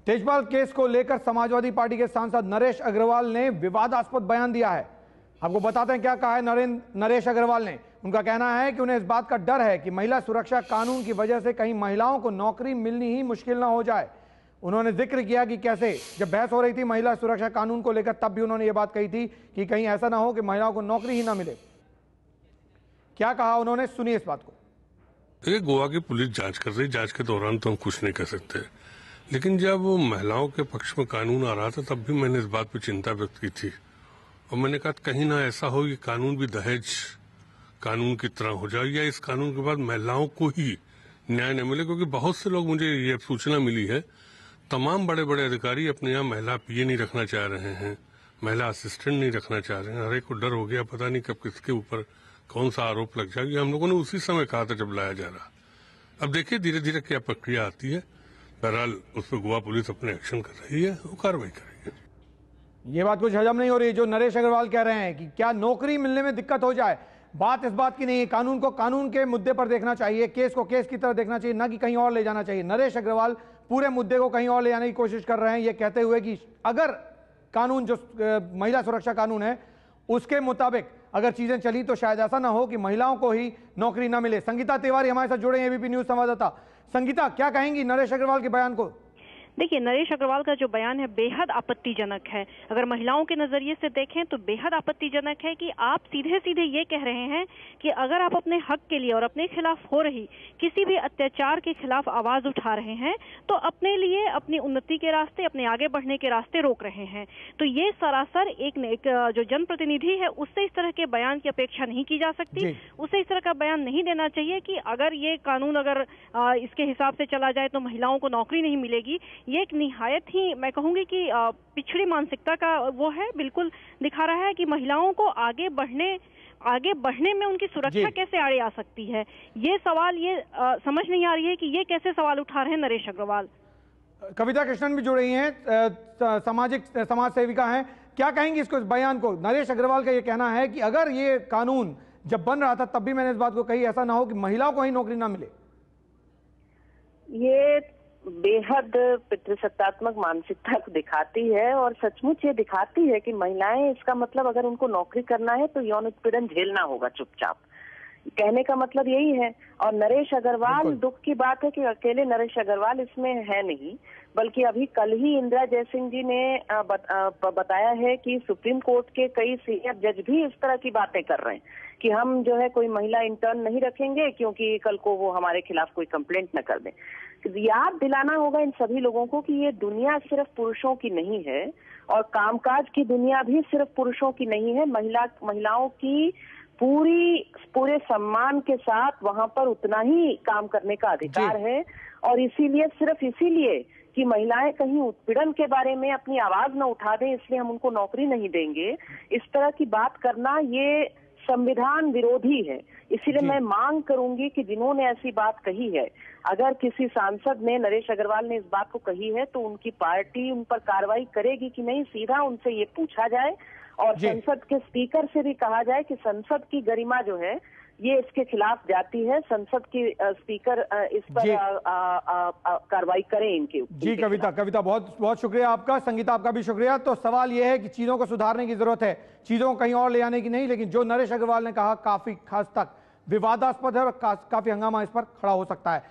Tejpal case को लेकर Samajwadi party के सांसद नरेश अग्रवाल ने विवादास्पद बयान दिया है। आपको बताते हैं क्या कहा है नरेश अग्रवाल ने। उनका कहना है कि उन्हें इस बात का डर है कि महिला सुरक्षा कानून की वजह से कहीं महिलाओं को नौकरी मिलनी ही मुश्किल ना हो जाए। उन्होंने जिक्र किया कि कैसे जब बहस हो रही थी महिला सुरक्षा कानून को लेकर, तब भी उन्होंने ये बात कही थी कि कहीं ऐसा ना हो कि महिलाओं को नौकरी ही ना मिले। क्या कहा उन्होंने, सुनिए इस बात को। देखिए, गोवा की पुलिस जांच कर रही, जांच के दौरान तो हम कुछ नहीं कह सकते, लेकिन जब महिलाओं के पक्ष में कानून आ रहा था तब भी मैंने इस बात पर चिंता व्यक्त की थी और मैंने कहा कहीं ना ऐसा हो कि कानून भी दहेज कानून की तरह हो जाए या इस कानून के बाद महिलाओं को ही न्याय न मिले। क्योंकि बहुत से लोग, मुझे ये सूचना मिली है, तमाम बड़े बड़े अधिकारी अपने यहाँ महिला पीए नहीं रखना चाह रहे हैं, महिला असिस्टेंट नहीं रखना चाह रहे हैं। हर एक को डर हो गया, पता नहीं कब किसके ऊपर कौन सा आरोप लग जाएगा। हम लोगों ने उसी समय कहा था जब लाया जा रहा। अब देखिए धीरे धीरे क्या प्रक्रिया आती है। बहरहाल उस पर गोवा पुलिस अपने एक्शन कर रही है, वो कार्रवाई करेगी। ये बात कुछ हजम नहीं हो रही जो नरेश अग्रवाल कह रहे हैं कि क्या नौकरी मिलने में दिक्कत हो जाए। बात इस बात की नहीं है, कानून को कानून के मुद्दे पर देखना चाहिए, केस को केस की तरह देखना चाहिए, ना कि कहीं और ले जाना चाहिए। नरेश अग्रवाल पूरे मुद्दे को कहीं और ले जाने की कोशिश कर रहे हैं, ये कहते हुए कि अगर कानून जो महिला सुरक्षा कानून है उसके मुताबिक अगर चीजें चली तो शायद ऐसा ना हो कि महिलाओं को ही नौकरी ना मिले। संगीता तिवारी हमारे साथ जुड़े हैं, एबीपी न्यूज संवाददाता। संगीता, क्या कहेंगी नरेश अग्रवाल के बयान को? देखिए, नरेश अग्रवाल का जो बयान है बेहद आपत्तिजनक है। अगर महिलाओं के नजरिए से देखें तो बेहद आपत्तिजनक है कि आप सीधे सीधे ये कह रहे हैं कि अगर आप अपने हक के लिए और अपने खिलाफ हो रही किसी भी अत्याचार के खिलाफ आवाज उठा रहे हैं तो अपने लिए अपनी उन्नति के रास्ते, अपने आगे बढ़ने के रास्ते रोक रहे हैं। तो ये सरासर एक जो जनप्रतिनिधि है उससे इस तरह के बयान की अपेक्षा नहीं की जा सकती। उसे इस तरह का बयान नहीं देना चाहिए कि अगर ये कानून अगर इसके हिसाब से चला जाए तो महिलाओं को नौकरी नहीं मिलेगी। ये एक निहायत ही, मैं कहूंगी कि पिछड़ी मानसिकता का वो है, बिल्कुल दिखा रहा है कि महिलाओं को आगे बढ़ने में उनकी सुरक्षा कैसे आड़े आ सकती है। ये सवाल ये समझ नहीं आ रही है कि ये कैसे सवाल उठा रहे हैं नरेश अग्रवाल। कविता कृष्णन भी जुड़ रही हैं, समाज सेविका हैं। क्या कहेंगी इसको, इस बयान को? नरेश अग्रवाल का ये कहना है कि अगर ये कानून जब बन रहा था तब भी मैंने इस बात को कही, ऐसा ना हो कि महिलाओं को ही नौकरी ना मिले। ये बेहद पितृसत्तात्मक मानसिकता को दिखाती है और सचमुच ये दिखाती है कि महिलाएं, इसका मतलब अगर उनको नौकरी करना है तो यौन उत्पीड़न झेलना होगा चुपचाप। कहने का मतलब यही है। और नरेश अग्रवाल, दुख की बात है कि अकेले नरेश अग्रवाल इसमें है नहीं, बल्कि अभी कल ही इंदिरा जयसिंह जी ने बताया है कि सुप्रीम कोर्ट के कई सीनियर जज भी इस तरह की बातें कर रहे हैं कि हम जो है कोई महिला इंटर्न नहीं रखेंगे क्योंकि कल को वो हमारे खिलाफ कोई कंप्लेंट न कर दें। याद दिलाना होगा इन सभी लोगों को कि ये दुनिया सिर्फ पुरुषों की नहीं है और कामकाज की दुनिया भी सिर्फ पुरुषों की नहीं है। महिलाओं की पूरे सम्मान के साथ वहां पर उतना ही काम करने का अधिकार है। और इसीलिए, सिर्फ इसीलिए कि महिलाएं कहीं उत्पीड़न के बारे में अपनी आवाज न उठा दें इसलिए हम उनको नौकरी नहीं देंगे, इस तरह की बात करना ये संविधान विरोधी है। इसीलिए मैं मांग करूंगी कि जिन्होंने ऐसी बात कही है, अगर किसी सांसद ने, नरेश अग्रवाल ने इस बात को कही है तो उनकी पार्टी उन पर कार्रवाई करेगी कि नहीं, सीधा उनसे ये पूछा जाए और संसद के स्पीकर से भी कहा जाए कि संसद की गरिमा जो है ये इसके खिलाफ जाती है। संसद की स्पीकर इस पर कार्रवाई करें इनके ऊपर। जी कविता बहुत बहुत शुक्रिया आपका। संगीता, आपका भी शुक्रिया। तो सवाल यह है कि चीजों को सुधारने की जरूरत है, चीजों को कहीं और ले जाने की नहीं। लेकिन जो नरेश अग्रवाल ने कहा काफी खास तक विवादास्पद है और काफी हंगामा इस पर खड़ा हो सकता है।